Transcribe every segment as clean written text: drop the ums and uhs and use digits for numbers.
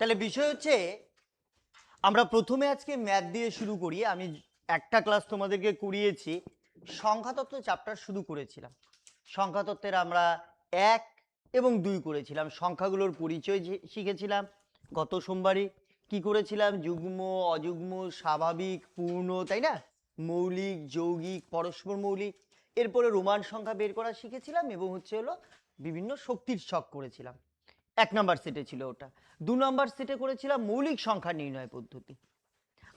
তাহলে বিষয় হচ্ছে আমরা প্রথমে আজকে ম্যাথ দিয়ে শুরু করি। আমি একটা ক্লাস তোমাদেরকে করিয়েছি, সংখ্যাতত্ত্ব চ্যাপ্টার শুরু করেছিলাম। সংখ্যাতত্ত্বের আমরা 1 এবং 2 করেছিলাম, সংখ্যাগুলোর পরিচয় শিখেছিলাম। গত সোমবারই কি করেছিলাম? যুগ্ম, অযুগ্ম, স্বাভাবিক, পূর্ণ, তাই না? মৌলিক, যৌগিক, পরস্পর মৌলিক। এরপরে রোমান সংখ্যা বের করা শিখেছিলাম এবং হলো বিভিন্ন শক্তির ছক করেছিলাম। 1 নাম্বার সেটে ছিল ওটা। 2 নাম্বার সেটে করেছিলাম মৌলিক সংখ্যা নির্ণয় পদ্ধতি।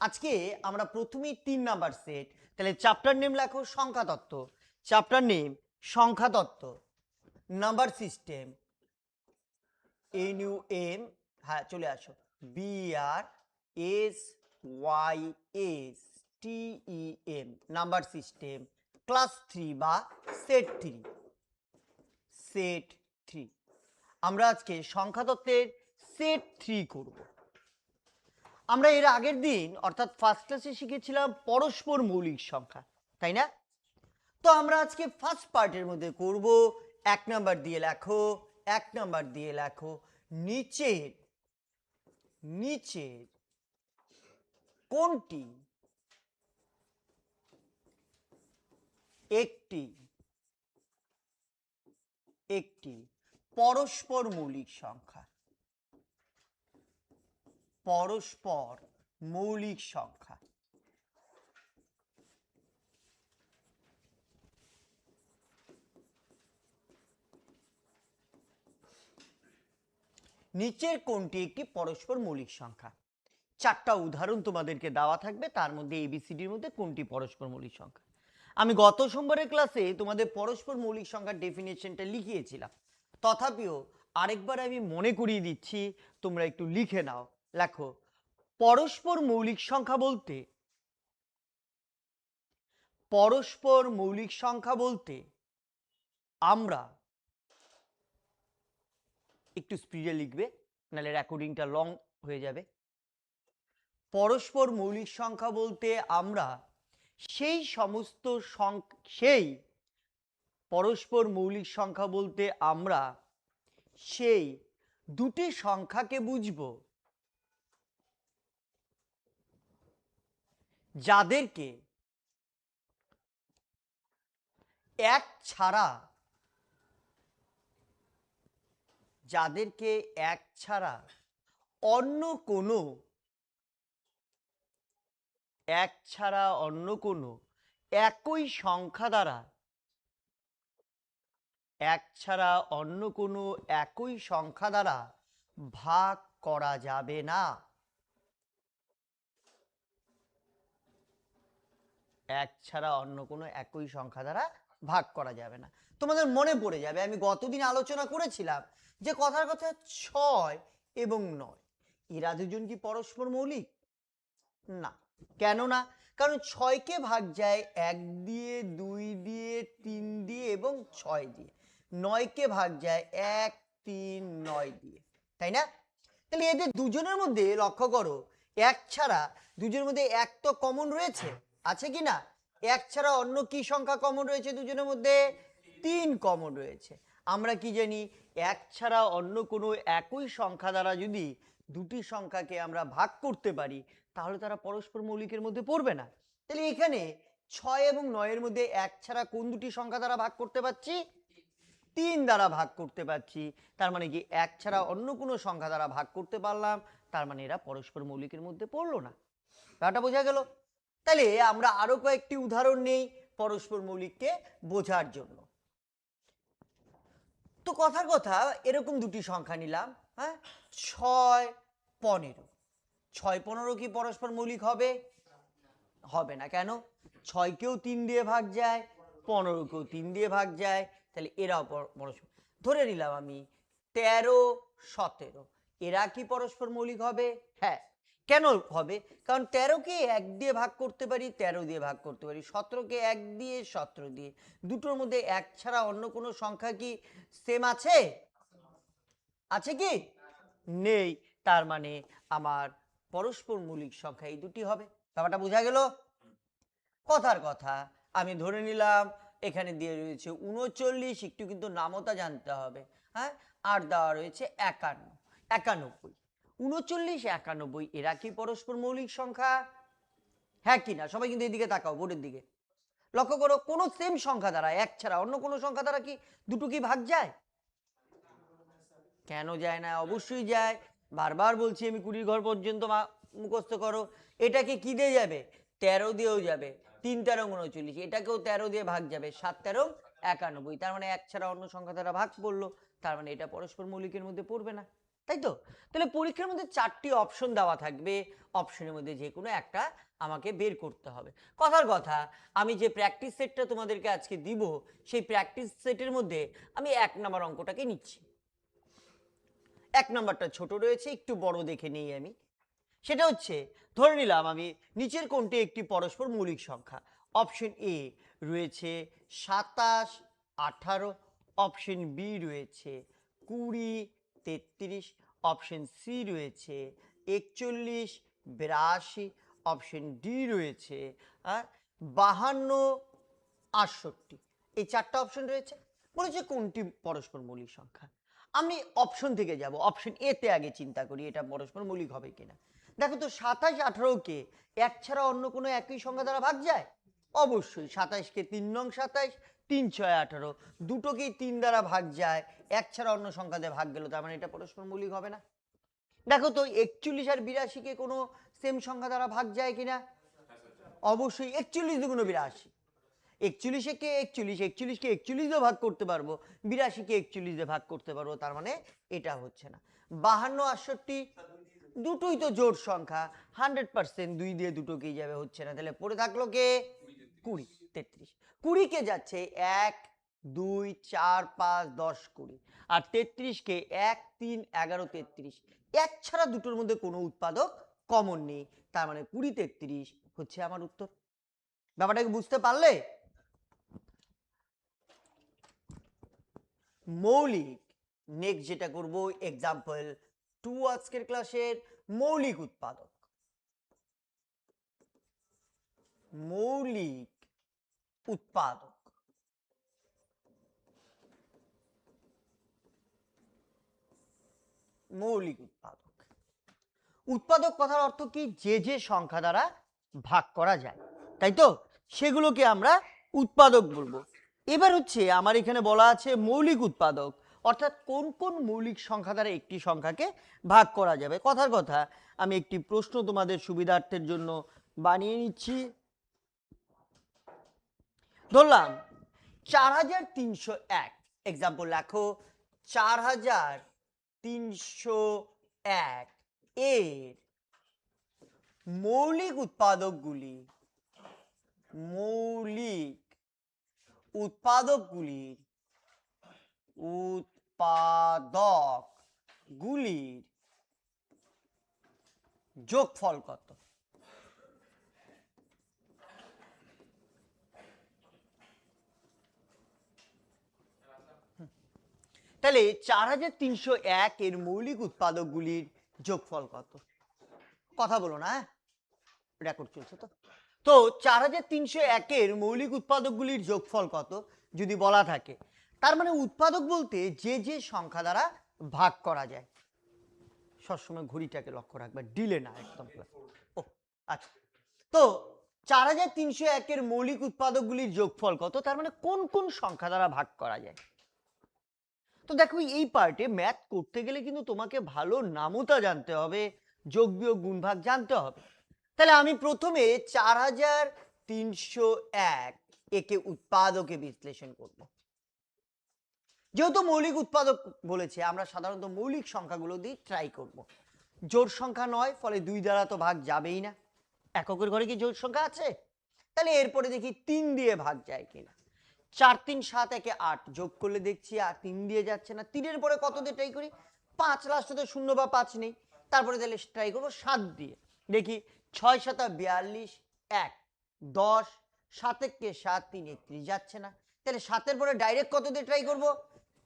আজকে আমরা প্রথমেই 3 নাম্বার সেট। তাহলে চ্যাপ্টার নেম লেখো সংখ্যাতত্ত্ব। চ্যাপ্টার নেম সংখ্যাতত্ত্ব। নাম্বার সিস্টেম NUM, হ্যাঁ চলে আসো, BRSYSTEM, নাম্বার সিস্টেম ক্লাস 3 বা সেট 3। সেট 3 আমরা আজকে সংখ্যাতত্ত্বের সেট 3 করব। আমরা এর আগের দিন অর্থাৎ ফার্স্ট ক্লাসে শিখেছিলাম পরস্পর মৌলিক সংখ্যা, তাই না? তো আমরা আজকে ফার্স্ট পার্টের মধ্যে করব। 1 নাম্বার দিয়ে লেখো, 1 নাম্বার দিয়ে লেখো নিচের নিচের কোনটি একটি একটি পরস্পর মৌলিক সংখ্যা? পরস্পর মৌলিক সংখ্যা। নিচের কোনটি একটি পরস্পর মৌলিক সংখ্যা? 4টা উদাহরণ তোমাদেরকে দেওয়া থাকবে, তার মধ্যে ABCDর মধ্যে কোনটি পরস্পর মৌলিক সংখ্যা। আমি গত সোমবারের ক্লাসে তোমাদের পরস্পর মৌলিক সংখ্যার ডেফিনেশনটা লিখিয়েছিলাম, তথাপিও আরেকবার আমি মনে করিয়ে দিচ্ছি, তোমরা একটু লিখে নাও। লেখো, পরস্পর মৌলিক সংখ্যা বলতে পরস্পর মৌলিক সংখ্যা বলতে আমরা, একটু স্পিডে লিখবে নাহলে রেকর্ডিংটা লং হয়ে যাবে। পরস্পর মৌলিক সংখ্যা বলতে আমরা সেই সমস্ত সেই পরস্পর মৌলিক সংখ্যা বলতে আমরা সেই দুটি সংখ্যাকে বুঝব যাদেরকে এক ছাড়া অন্য কোনো একই সংখ্যা দ্বারা ভাগ করা যাবে না। এক ছাড়া অন্য কোনো একই সংখ্যা দ্বারা ভাগ করা যাবে না। তোমাদের মনে পড়ে যাবে আমি গতদিন আলোচনা করেছিলাম যে কথার কথা 6 এবং 9 এরা দুজন কি পরস্পর মৌলিক? না। কেন না? কারণ 6কে ভাগ যায় 1 দিয়ে, 2 দিয়ে, 3 দিয়ে এবং 6 দিয়ে। 9কে ভাগ যায় 1, 3, 9 দিয়ে, তাই না? তাহলে এদের দুজনের মধ্যে লক্ষ্য করো, এক ছাড়া দুজনের মধ্যে এক তো কমন রয়েছে, আছে কি না? এক ছাড়া অন্য কি সংখ্যা কমন রয়েছে দুজনের মধ্যে? 3 কমন রয়েছে। আমরা কি জানি, এক ছাড়া অন্য কোনো একই সংখ্যা দ্বারা যদি দুটি সংখ্যাকে আমরা ভাগ করতে পারি তাহলে তারা পরস্পর মৌলিকের মধ্যে পড়বে না। তাহলে এখানে 6 এবং 9 এর মধ্যে এক ছাড়া কোন দুটি সংখ্যা দ্বারা ভাগ করতে পারছি? 3 দ্বারা ভাগ করতে পারছি। তার মানে কি এক ছাড়া অন্য কোনো সংখ্যা দ্বারা ভাগ করতে পারলাম, তার মানে এরা পরস্পর মৌলিকের মধ্যে পড়লো না। ব্যাপারটা বোঝা গেল? তাহলে আমরা আরো কয়েকটি উদাহরণ নেই পরস্পর মৌলিককে বোঝার জন্য। তো কথার কথা এরকম দুটি সংখ্যা নিলাম, হ্যাঁ, 6, 15। 6, 15 কি পরস্পর মৌলিক হবে? হবে না। কেন? 6কেও 3 দিয়ে ভাগ যায়, 15কেও 3 দিয়ে ভাগ যায়, তাহলে এরাও পরস্পর। ধরে নিলাম আমি 13, 17 এরা কি পরস্পর মৌলিক হবে? হ্যাঁ। কেন হবে? কারণ 13কে 1 দিয়ে ভাগ করতে পারি, 13 দিয়ে ভাগ করতে পারি, 17কে 1 দিয়ে, 17 দিয়ে। দুটোর মধ্যে এক ছাড়া অন্য কোনো সংখ্যা কি সেম আছে? আছে কি? নেই। তার মানে আমার পরস্পর মৌলিক সংখ্যা এই দুটি হবে। ব্যাপারটা বোঝা গেল? কথার কথা আমি ধরে নিলাম এখানে দিয়ে রয়েছে 39, একটু কিন্তু নামতা জানতে হবে, হ্যাঁ, আর দেওয়া রয়েছে 51, 91। 39, 91 এরা কি পরস্পর মৌলিক সংখ্যা? হ্যাঁ কি না? সবাই কিন্তু এদিকে তাকাও, বোর্ডের দিকে লক্ষ্য করো। কোনো সেম সংখ্যা দ্বারা এক ছাড়া অন্য কোনো সংখ্যা দ্বারা কি দুটো কি ভাগ যায়? কেন যায় না? অবশ্যই যায়। বারবার বলছি আমি 20 ঘর পর্যন্ত মুখস্থ করো। এটাকে কি দিয়ে যাবে? 13 দিয়েও যাবে। 3 13 39, এটাকেও 13 দিয়ে ভাগ যাবে। 7 13 91, তার মানে এক ছাড়া অন্য সংখ্যা দ্বারা ভাগ পড়লো, তার মানে এটা পরস্পর মৌলিকের মধ্যে পড়বে না, তাই তো? তাহলে পরীক্ষার মধ্যে 4টি অপশন দেওয়া থাকবে, অপশনের মধ্যে যে কোনো একটা আমাকে বের করতে হবে। কথার কথা, আমি যে প্র্যাকটিস সেটটা তোমাদেরকে আজকে দিব, সেই প্র্যাকটিস সেটের মধ্যে আমি 1 নম্বর অঙ্কটাকে নিচ্ছি। 1 নম্বরটা ছোট রয়েছে, একটু বড় দেখে নেই আমি। সেটা হচ্ছে, ধরে নিলাম আমি নিচের কোনটি একটি পরস্পর মৌলিক সংখ্যা। অপশন এ রয়েছে 27 18, অপশন বি রয়েছে 20 33, অপশন সি রয়েছে 41 82, অপশন ডি রয়েছে 52 68। এই 4টা অপশন রয়েছে। বলেছে কোনটি পরস্পর মৌলিক সংখ্যা। আমি অপশন থেকে যাব, অপশন এ তে আগে চিন্তা করি এটা পরস্পর মৌলিক হবে কিনা। দেখো তো 27 18কে এক ছাড়া অন্য কোনো একই সংখ্যা দ্বারা ভাগ যায়? অবশ্যই। 27কে 3 নং 27, 3 6 18, দুটোকেই 3 দ্বারা ভাগ যায়, এক ছাড়া অন্য সংখ্যা দিয়ে ভাগ গেল, তার মানে এটা পরস্পর মৌলিক হবে না। দেখো তো 41 আর 82কে কোনো সেম সংখ্যা দ্বারা ভাগ যায় কিনা? অবশ্যই। 41 দুগুণ 82, 41কে 41, 41কে 41 দিয়ে ভাগ করতে পারবো, 82কে 41 দিয়ে ভাগ করতে পারবো, তার মানে এটা হচ্ছে না। 52 68 দুটোই তো জোড় সংখ্যা, 100% 2 দিয়ে দুটোকেই যাবে, হচ্ছে না। তাহলে পড়ে থাকলো কে? 20 33। 20কে যাচ্ছে 1 2 4 5 10 20, আর 33কে 1 3 11 33। এক ছাড়া দুটোর মধ্যে কোনো উৎপাদক কমন নেই, তার মানে 20 33 হচ্ছে আমার উত্তর। ব্যাপারটাকে বুঝতে পারলে? মৌলিক, নেক্সট যেটা করব এক্সাম্পল 2 আজকের ক্লাসের মৌলিক উৎপাদক। মৌলিক উৎপাদক, মৌলিক উৎপাদক। উৎপাদক কথার অর্থ কি? যে যে সংখ্যা দ্বারা ভাগ করা যায়, তাই তো? সেগুলোকে আমরা উৎপাদক বলবো। এবার হচ্ছে আমার এখানে বলা আছে মৌলিক উৎপাদক, অর্থাৎ কোন কোন মৌলিক সংখ্যা দ্বারা একটি সংখ্যাকে ভাগ করা যাবে। কথার কথা, আমি একটি প্রশ্ন তোমাদের সুবিধার্থের জন্য বানিয়ে নিচ্ছি। ধরলাম 4301, এক্সাম্পল লেখো 4301 এর মৌলিক উৎপাদকগুলি, মৌলিক উৎপাদকগুলির উৎপাদকগুলির যোগফল কত? তাহলে 4301 এর মৌলিক উৎপাদকগুলির যোগফল কত? কথা বলো না, রেকর্ড চলছে তো। তো 4301 এর মৌলিক উৎপাদকগুলির যোগফল কত যদি বলা থাকে, তার মানে উৎপাদক বলতে যে যে সংখ্যা দ্বারা ভাগ করা যায়। সবসময় ঘড়িটাকে লক্ষ্য রাখবে, ডিলে না একদম। ও আচ্ছা, তো 4301 এর মৌলিক উৎপাদকগুলির যোগফল কত, তার মানে কোন কোন সংখ্যা দ্বারা ভাগ করা যায়। তো দেখো এই পার্টে ম্যাথ করতে গেলে কিন্তু তোমাকে ভালো নামতা জানতে হবে, যোগ বিয়োগ গুণ ভাগ জানতে হবে। তাহলে আমি প্রথমে 4301 একে উৎপাদকে বিশ্লেষণ করব। যেহেতু মৌলিক উৎপাদক বলেছে, আমরা সাধারণত মৌলিক সংখ্যাগুলো দিয়ে ট্রাই করব। জোড় সংখ্যা নয়, ফলে 2 দ্বারা তো ভাগ যাবেই না। এককের ঘরে কি জোড় সংখ্যা আছে? তাহলে এরপরে দেখি 3 দিয়ে ভাগ যায় কিনা। 4 3 7 একে 8, যোগ করলে দেখছি আর 3 দিয়ে যাচ্ছে না। 3-এর পরে কত দিয়ে ট্রাই করি? 5, লাস্টে তো 0 বা 5 নেই, তারপরে তাহলে ট্রাই করবো 7 দিয়ে। দেখি 6 7 42 1 10, 7 একে 7 3 31, যাচ্ছে না। তাহলে 7-এর পরে ডাইরেক্ট কত দিয়ে ট্রাই করব?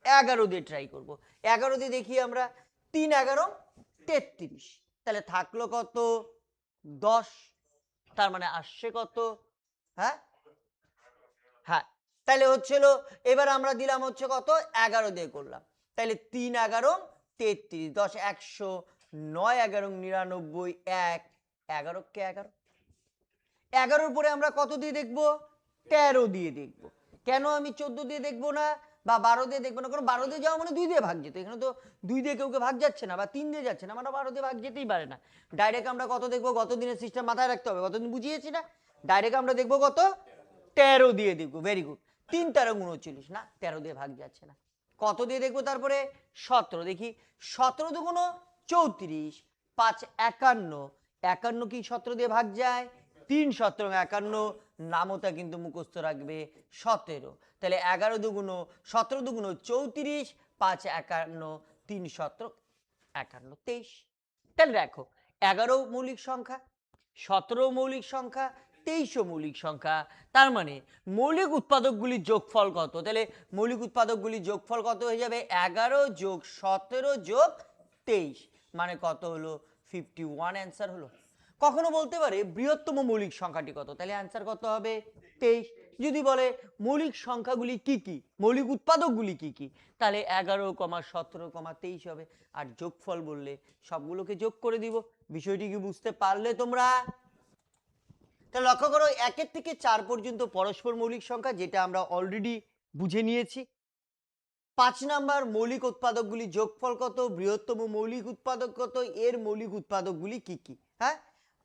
11 দিয়ে ট্রাই করব। 11 দিয়ে দেখি আমরা 3 11 33, তাহলে থাকলো কত? 10, তার মানে আসছে কত? হ্যাঁ হ্যাঁ, তাহলে হচ্ছিল, এবার আমরা দিলাম হচ্ছে কত? 11 দিয়ে করলাম, তাহলে 3 11 33, 10 9 11 99 1 11 কে 11 11 পরে আমরা কত দিয়ে দেখব 13 দিয়ে দেখব কেন আমি 14 দিয়ে দেখব না বা 12 দিয়ে দেখব না কারণ 12 দিয়ে যাওয়া মানে 2 দিয়ে ভাগ যেত এখানে তো 2 দিয়ে কেউ ভাগ যাচ্ছে না বা 3 দিয়ে যাচ্ছে না আমরা 12 দিয়ে ভাগ যেতেই পারে না ডাইরেক্ট আমরা কত দেখব গত দিনের সিস্টেম মাথায় রাখতে হবে গতদিন বুঝিয়েছি না ডাইরেক্ট আমরা দেখব কত 13 দিয়ে দেখব ভেরি গুড 3 13 39 না 13 দিয়ে ভাগ যাচ্ছে না কত দিয়ে দেখবো তারপরে 17 দেখি 17 দুগুণ 34 5 51 51 কি 17 দিয়ে ভাগ যায় 3 17 51 নামতা কিন্তু মুখস্থ রাখবে 17 তাহলে 11 দুগুণ 17 দুগুণ 34 5 51 3 17 51 23 তাহলে দেখো 11 মৌলিক সংখ্যা 17 মৌলিক সংখ্যা 23 মৌলিক সংখ্যা তার মানে মৌলিক উৎপাদকগুলির যোগফল কত তাহলে মৌলিক উৎপাদকগুলির যোগফল কত হয়ে যাবে 11 যোগ 17 যোগ 23 মানে কত হলো 51 অ্যান্সার হলো কখনো বলতে পারে বৃহত্তম মৌলিক সংখ্যাটি কত তাহলে অ্যান্সার কত হবে 23 যদি বলে মৌলিক সংখ্যাগুলি কি কি মৌলিক উৎপাদকগুলি কি কি তাহলে 11, 17, 23 হবে আর যোগফল বললে সবগুলোকে যোগ করে দিব বিষয়টি কি বুঝতে পারলে তোমরা তাহলে লক্ষ্য করো 1 থেকে 4 পর্যন্ত পরস্পর মৌলিক সংখ্যা যেটা আমরা অলরেডি বুঝে নিয়েছি 5 নাম্বার মৌলিক উৎপাদকগুলি যোগফল কত বৃহত্তম মৌলিক উৎপাদক কত এর মৌলিক উৎপাদকগুলি কি কি হ্যাঁ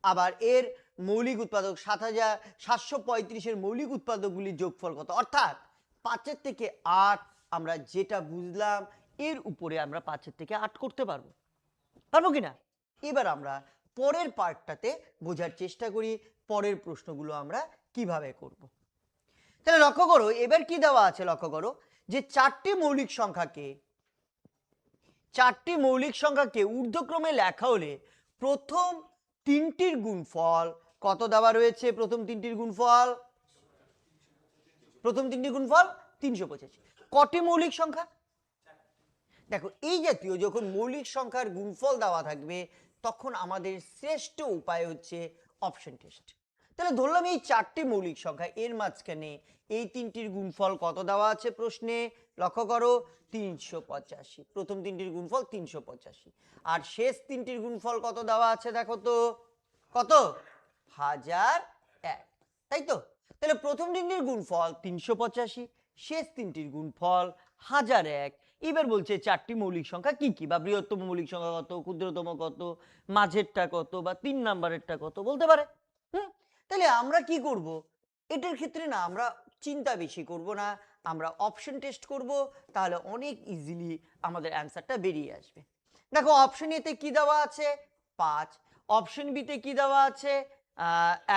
আবার এর মৌলিক উৎপাদক 7,735 এর মৌলিক উৎপাদকগুলির যোগফল কত অর্থাৎ 5 থেকে 8 আমরা যেটা বুঝলাম এর উপরে আমরা 5 থেকে 8 করতে পারবো কিনা এবার আমরা পরের পার্টটাতে বোঝার চেষ্টা করি পরের প্রশ্নগুলো আমরা কিভাবে করব তাহলে লক্ষ্য করো এবার কি দেওয়া আছে লক্ষ্য করো যে চারটি মৌলিক সংখ্যাকে ঊর্ধ্বক্রমে লেখা হলে প্রথম তিনটির গুণফল কত দেওয়া রয়েছে প্রথম তিনটির গুণফল 385 কটি মৌলিক সংখ্যা দেখো এই জাতীয় যখন মৌলিক সংখ্যার গুণফল দেওয়া থাকবে তখন আমাদের শ্রেষ্ঠ উপায় হচ্ছে অপশন টেস্ট তাহলে ধরলাম এই চারটি মৌলিক সংখ্যা এর মাঝখানে এই তিনটির গুণফল কত দেওয়া আছে প্রশ্নে লক্ষ্য করো 385 প্রথম তিনটির গুণফল 385 আর শেষ তিনটির গুণফল কত দেওয়া আছে দেখো তো কত 1001 তাই তো তাহলে প্রথম তিনটির গুণফল 385 শেষ তিনটির গুণফল 1001 এবার বলছে চারটি মৌলিক সংখ্যা কি কি বা বৃহত্তম মৌলিক সংখ্যা কত ক্ষুদ্রতম কত মাঝেরটা কত বা 3 নাম্বারেরটা কত বলতে পারে তাহলে আমরা কি করব এটার ক্ষেত্রে না আমরা চিন্তা বেশি করব না আমরা অপশন টেস্ট করব তাহলে অনেক ইজিলি আমাদের অ্যান্সারটা বেরিয়ে আসবে দেখো অপশন এতে কি দেওয়া আছে 5 অপশন বিতে কি দেওয়া আছে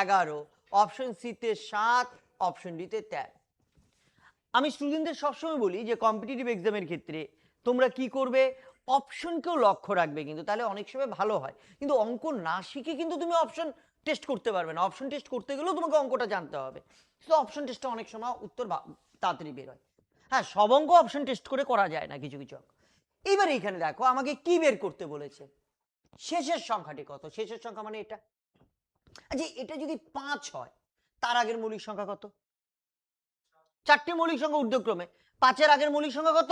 11 অপশন সিতে 7 অপশন ডিতে 13 আমি স্টুডেন্টদের সবসময় বলি যে কম্পিটিটিভ এক্সামের ক্ষেত্রে তোমরা কি করবে অপশনকেও লক্ষ্য রাখবে কিন্তু তাহলে অনেক সময় ভালো হয় কিন্তু অঙ্ক না শিখে কিন্তু তুমি অপশন টেস্ট করতে পারবে না অপশন টেস্ট করতে গেলেও তোমাকে অঙ্কটা জানতে হবে তো অপশন টেস্টে অনেক সময় উত্তর তাড়াতাড়ি বের হয় হ্যাঁ সব অঙ্ক অপশন টেস্ট করে করা যায় না কিছু কিছু অঙ্ক এইবার এখানে দেখো আমাকে কি বের করতে বলেছে শেষের সংখ্যাটি কত শেষের সংখ্যা মানে এটা আচ্ছা এটা যদি 5 হয় তার আগের মৌলিক সংখ্যা কত চারটি মৌলিক সংখ্যা ঊর্ধ্বক্রমে 5 আগের মৌলিক সংখ্যা কত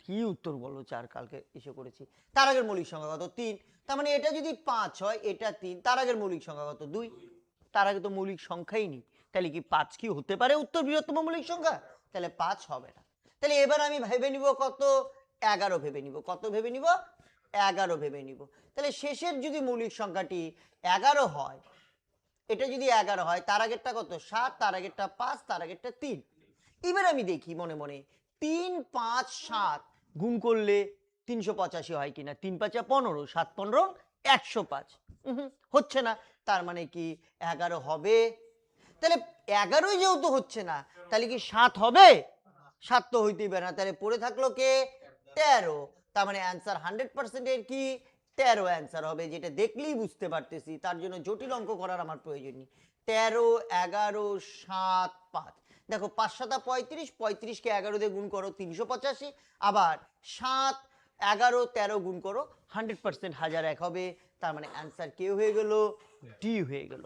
কি উত্তর বলো 4 কালকে এসে করেছি তার আগের মৌলিক সংখ্যা কত 3 তার মানে এটা যদি 5 হয় এটা 3 তার আগের মৌলিক সংখ্যা কত 2 তার আগে তো মৌলিক সংখ্যাই নেই তাহলে কি 5 কি হতে পারে উত্তর বৃহত্তম মৌলিক সংখ্যা তাহলে 5 হবে না তাহলে এবার আমি ভেবে নিব কত 11 ভেবে নিব কত ভেবে নিব 11 ভেবে নিব তাহলে শেষের যদি মৌলিক সংখ্যাটি 11 হয় এটা যদি 11 হয় তার আগেরটা কত 7 তার আগেরটা 5 তার আগেরটা 3 এবার আমি দেখি মনে মনে 3 5 7 গুণ করলে 385 হয় কিনা 3 5 15 7 15 105 হচ্ছে না তার মানে কি 11 হবে তাহলে 11ই যেহেতু হচ্ছে না তাহলে কি 7 হবে 7 তো হইতেই পারে না তাহলে পড়ে থাকলো কে 13 তার মানে অ্যান্সার 100% এর কি 13 অ্যান্সার হবে যেটা দেখলেই বুঝতে পারতেছি তার জন্য জটিল অঙ্ক করার আমার প্রয়োজন নেই 13 11 7 5 দেখো 5 7 35 35 কে 11 দিয়ে গুণ করো 385 আবার 7 11 13 গুণ করো 100% 1001 হবে তার মানে অ্যান্সার কে হয়ে গেল ডি হয়ে গেল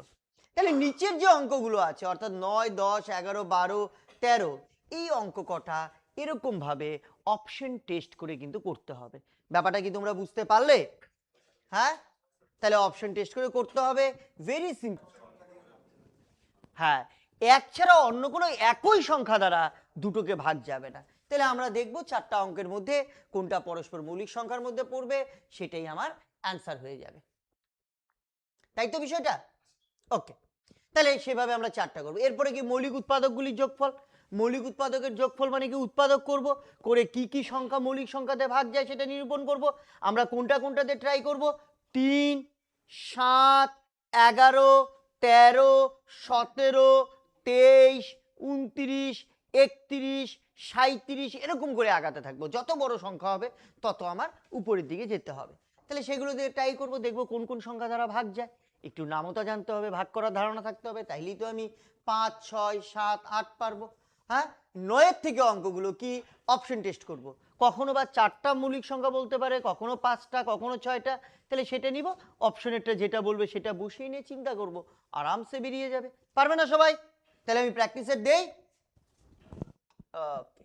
তাহলে নিচের যে অঙ্কগুলো আছে অর্থাৎ 9 10 11 12 13 এই অঙ্ক কটা এরকম ভাবে অপশন টেস্ট করে কিন্তু করতে হবে ব্যাপারটা কি তোমরা বুঝতে পারলে? হ্যাঁ, তাহলে অপশন টেস্ট করে করতে হবে, ভেরি সিম্পল। হ্যাঁ, এক ছাড়া অন্য কোনো একই সংখ্যা দ্বারা দুটোকে ভাগ যাবে না। তাহলে আমরা দেখব চারটা অঙ্কের মধ্যে কোনটা পরস্পর মৌলিক সংখ্যার মধ্যে পড়বে, সেটাই আমার অ্যান্সার হয়ে যাবে, তাই তো বিষয়টা? ওকে, তাহলে সেভাবে আমরা চারটা করবো। এরপরে কি মৌলিক উৎপাদকগুলির যোগফল। মৌলিক উৎপাদকের যোগফল মানে কি উৎপাদক করব, করে কি কি সংখ্যা মৌলিক সংখ্যাতে ভাগ যায় সেটা নিরূপণ করব। আমরা কোনটা কোনটাতে ট্রাই করব, 3, 7, 11, 13, 17, 23, 29, 31, 37 এরকম করে আগাতে থাকবো। যত বড় সংখ্যা হবে তত আমার উপরের দিকে যেতে হবে। তাহলে সেগুলো দিয়ে ট্রাই করব, দেখবো কোন কোন সংখ্যা দ্বারা ভাগ যায়। একটু নামতা জানতে হবে, ভাগ করার ধারণা থাকতে হবে, তাইলেই তো আমি 5, 6, 7, 8 পারবো। হ্যাঁ, 9-এর থেকে অঙ্কগুলো কি অপশন টেস্ট করব। কখনো বা 4টা মৌলিক সংখ্যা বলতে পারে, কখনো 5টা, কখনো 6টা, তাহলে সেটা নিব। অপশনেরটা যেটা বলবে সেটা বসিয়ে নিয়ে চিন্তা করব, আরামসে বেরিয়ে যাবে। পারবে না সবাই? তাহলে আমি প্র্যাকটিসের দেই। ওকে,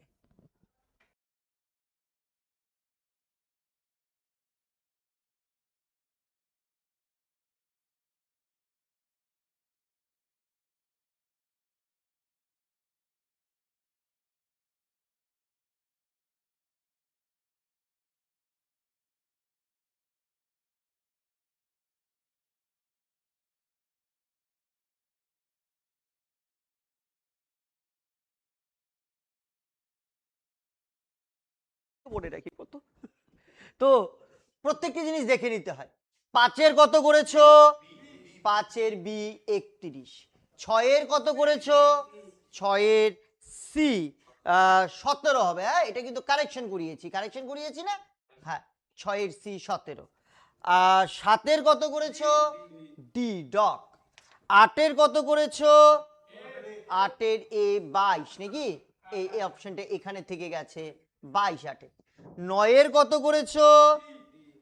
মনে রাখি কত। তো প্রত্যেকটি জিনিস দেখে নিতে হয়। 5-এর কত করেছো? 5-এর বি 31। 6-এর কত করেছো? 6-এর সি 17 হবে। হ্যাঁ, এটা কিন্তু কারেকশন করিয়েছি না? হ্যাঁ, 6-এর সি 17। 7-এর কত করেছো? D doc. 8-এর কত করেছো? 8-এর এ 22 নাকি? এই অপশনটা এখানে থেকে গেছে 22 8-এ। 9-এর কত করেছো?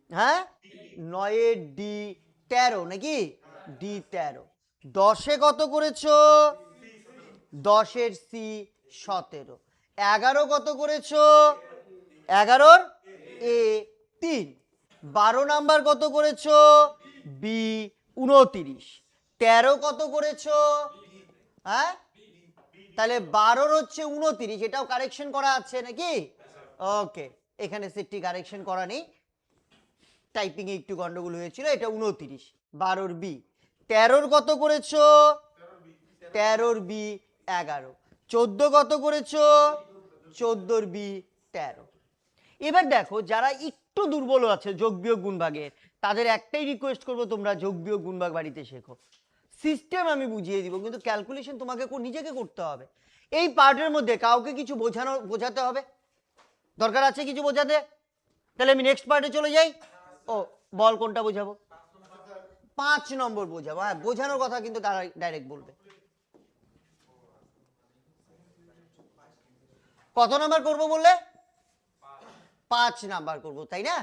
হ্যাঁ, 9-এর ডি 13 নাকি? ডি 13। 10-এ কত করেছো? 10-এর সি 17। 11 কত করেছো? 11-র এ 3। 12 নাম্বার কত করেছো? বি 29। 13 কত করেছো? হ্যাঁ, তাহলে 12-র হচ্ছে 29, এটাও কারেকশন করা আছে নাকি? ওকে, এখানে সেটটি কারেকশন করা নেই, টাইপিং এ একটু গন্ডগোল হয়েছিল, এটা 29। 12-র বি। 13-র কত করেছো? 13-র বি 11। 14 কত করেছো? 14-র বি 13। এবার দেখো, যারা একটু দুর্বল আছে যোগ বিয়োগ গুণ ভাগের, তাদের একটাই রিকোয়েস্ট করবো, তোমরা যোগ বিয়োগ গুণ ভাগ বাড়িতে শেখো। সিস্টেম আমি বুঝিয়ে দিব, কিন্তু ক্যালকুলেশন তোমাকে নিজেকে করতে হবে। এই পার্টের মধ্যে কাউকে কিছু বোঝাতে হবে, দরকার আছে কিছু বোঝাতে? তাহলে আমি নেক্সট পার্টে চলে যাই। ও, বল কোনটা বোঝাবো? 5 নম্বর বোঝাবো। হ্যাঁ, বোঝানোর কথা কিন্তু তারা ডাইরেক্ট বলবে। কত নাম্বার করব বললে? 5 নাম্বার করব, তাই না?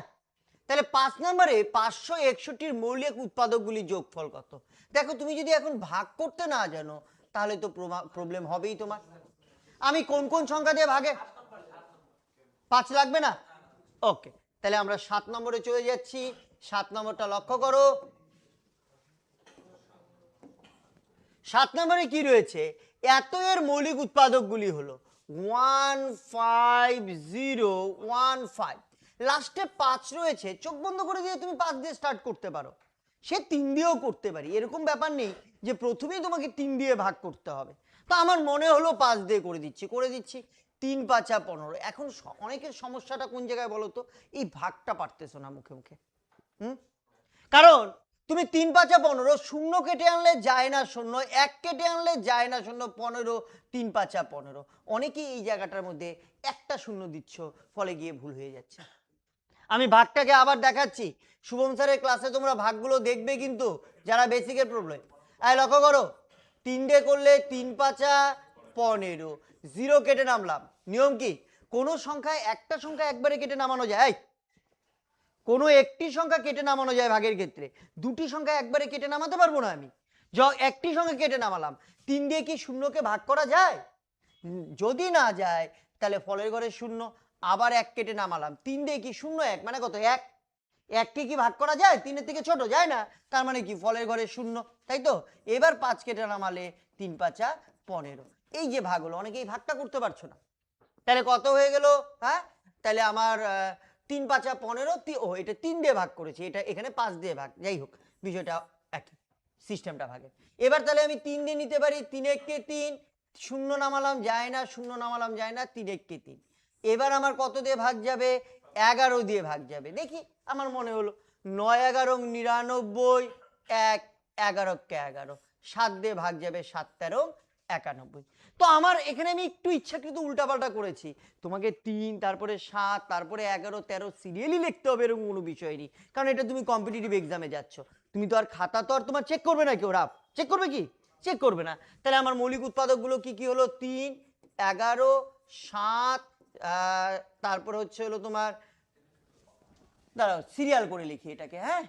তাহলে 5 নম্বরে 561-র মৌলিক উৎপাদকগুলির যোগফল কত? দেখো, তুমি যদি এখন ভাগ করতে না জানো তাহলে তো প্রবলেম হবেই তোমার। আমি কোন কোন সংখ্যা দিয়ে ভাগে? 5 লাগবে না? ওকে, তাহলে আমরা 7 নম্বরে চলে যাচ্ছি। 7 নম্বরটা লক্ষ্য করো। 7 নম্বরে কি রয়েছে? এত এর মৌলিক উৎপাদকগুলি হলো 15015। লাস্টে 5 রয়েছে, চোখ বন্ধ করে দিয়ে তুমি 5 দিয়ে স্টার্ট করতে পারো, সে 3 দিয়েও করতে পারি, এরকম ব্যাপার নেই যে প্রথমেই তোমাকে 3 দিয়ে ভাগ করতে হবে। তো আমার মনে হলো 5 দিয়ে করে দিচ্ছি। 3 5 15। এখন অনেকের সমস্যাটা কোন জায়গায় বলো তো? এই ভাগটা পারতেছো না মুখে মুখে। কারণ তুমি 3 5 15, শূন্য কেটে আনলে যায় না শূন্য, 1 কেটে আনলে যায় না শূন্য, 15 3 5 15। অনেকেই এই জায়গাটার মধ্যে একটা শূন্য দিচ্ছ, ফলে গিয়ে ভুল হয়ে যাচ্ছে। আমি ভাগটাকে আবার দেখাচ্ছি, শুভম স্যারের ক্লাসে তোমরা ভাগগুলো দেখবে কিন্তু, যারা বেসিকের প্রবলেম। লক্ষ্য করো, 3 দিয়ে করলে 3 5 15, 0 কেটে নামলাম। নিয়ম কি? কোনো সংখ্যায় একটা সংখ্যা একবারে কেটে নামানো যায়? কোনো একটি সংখ্যা কেটে নামানো যায় ভাগের ক্ষেত্রে, দুটি সংখ্যা একবারে কেটে নামাতে পারবো না আমি। একটি সংখ্যা কেটে নামালাম, 3 দিয়ে কি শূন্যকে ভাগ করা যায়? যদি না যায় তাহলে ফলের ঘরে শূন্য, আবার 1 কেটে নামালাম, 3 দিয়ে কি 0 1 মানে কত 1, 1কে কি ভাগ করা যায়? 3 এর থেকে ছোট যায় না, তার মানে কি ফলের ঘরে 0, তাই তো? এবার 5 কেটে নামালে 3 5 15, এই যে ভাগ হলো, অনেকেই ভাগটা করতে পারছো না, তাহলে কত হয়ে গেল? হ্যাঁ, তাহলে আমার 3 5 15, ও এটা 3 দিয়ে ভাগ করেছি, এটা এখানে 5 দিয়ে ভাগ, যাই হোক বিষয়টা একই, সিস্টেমটা ভাগের। এবার তাহলে আমি 3 দিয়ে নিতে পারি, 3 1 3, 0 নামালাম যায় না, 0 নামালাম যায় না, 3 1 3। এবার আমার কত দিয়ে ভাগ যাবে? 11 দিয়ে ভাগ যাবে। দেখি, আমার মনে হলো 9 11 99, 1 11 কে 11, 7 দিয়ে ভাগ যাবে, 7 13 91। তো আমার এখানে আমি একটু ইচ্ছাকৃত উল্টাপাল্টা করেছি, তোমাকে 3 তারপরে 7 তারপরে 11 13 সিরিয়ালি লিখতে হবে এরকম কোনো বিষয় নেই, কারণ এটা তুমি কম্পিটিটিভ এক্সামে যাচ্ছ, তুমি তো আর খাতা তো আর তোমার চেক করবে না, কেউ রাফ চেক করবে কি? চেক করবে না। তাহলে আমার মৌলিক উৎপাদকগুলো কি কি হলো? 3 11 7, তারপরে হচ্ছে হলো তোমার, দাঁড়াও সিরিয়াল করে লিখি এটাকে, হ্যাঁ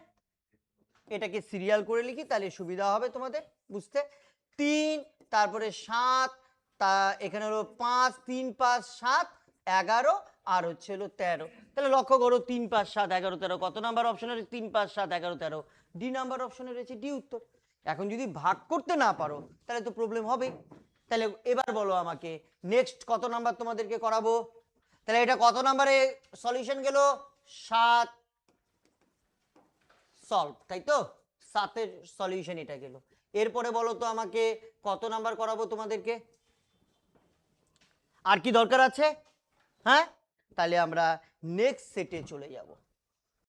এটাকে সিরিয়াল করে লিখি, তাহলে সুবিধা হবে তোমাদের বুঝতে। 3 তারপরে 7, তা এখানে হলো 5 3 5 7 11 আর হচ্ছে হলো 13। তাহলে লক্ষ্য করো 3 5 7 11 13 কত নাম্বার অপশনে? 3 5 7 11 13, ডি নাম্বার অপশনে রয়েছে ডি উত্তর। এখন যদি ভাগ করতে না পারো তাহলে তো প্রবলেম হবেই। তাহলে এবার বলো আমাকে নেক্সট কত নাম্বার তোমাদেরকে করাবো? তাহলে এটা কত নাম্বারে সলিউশন গেল? 7 সলভ, তাই তো? 7-এর সলিউশন এটা গেল। এরপরে বলো তো আমাকে কত নাম্বার করাবো তোমাদেরকে? আর কি দরকার আছে? হ্যাঁ, তাহলে আমরা নেক্সট সেটে চলে যাব।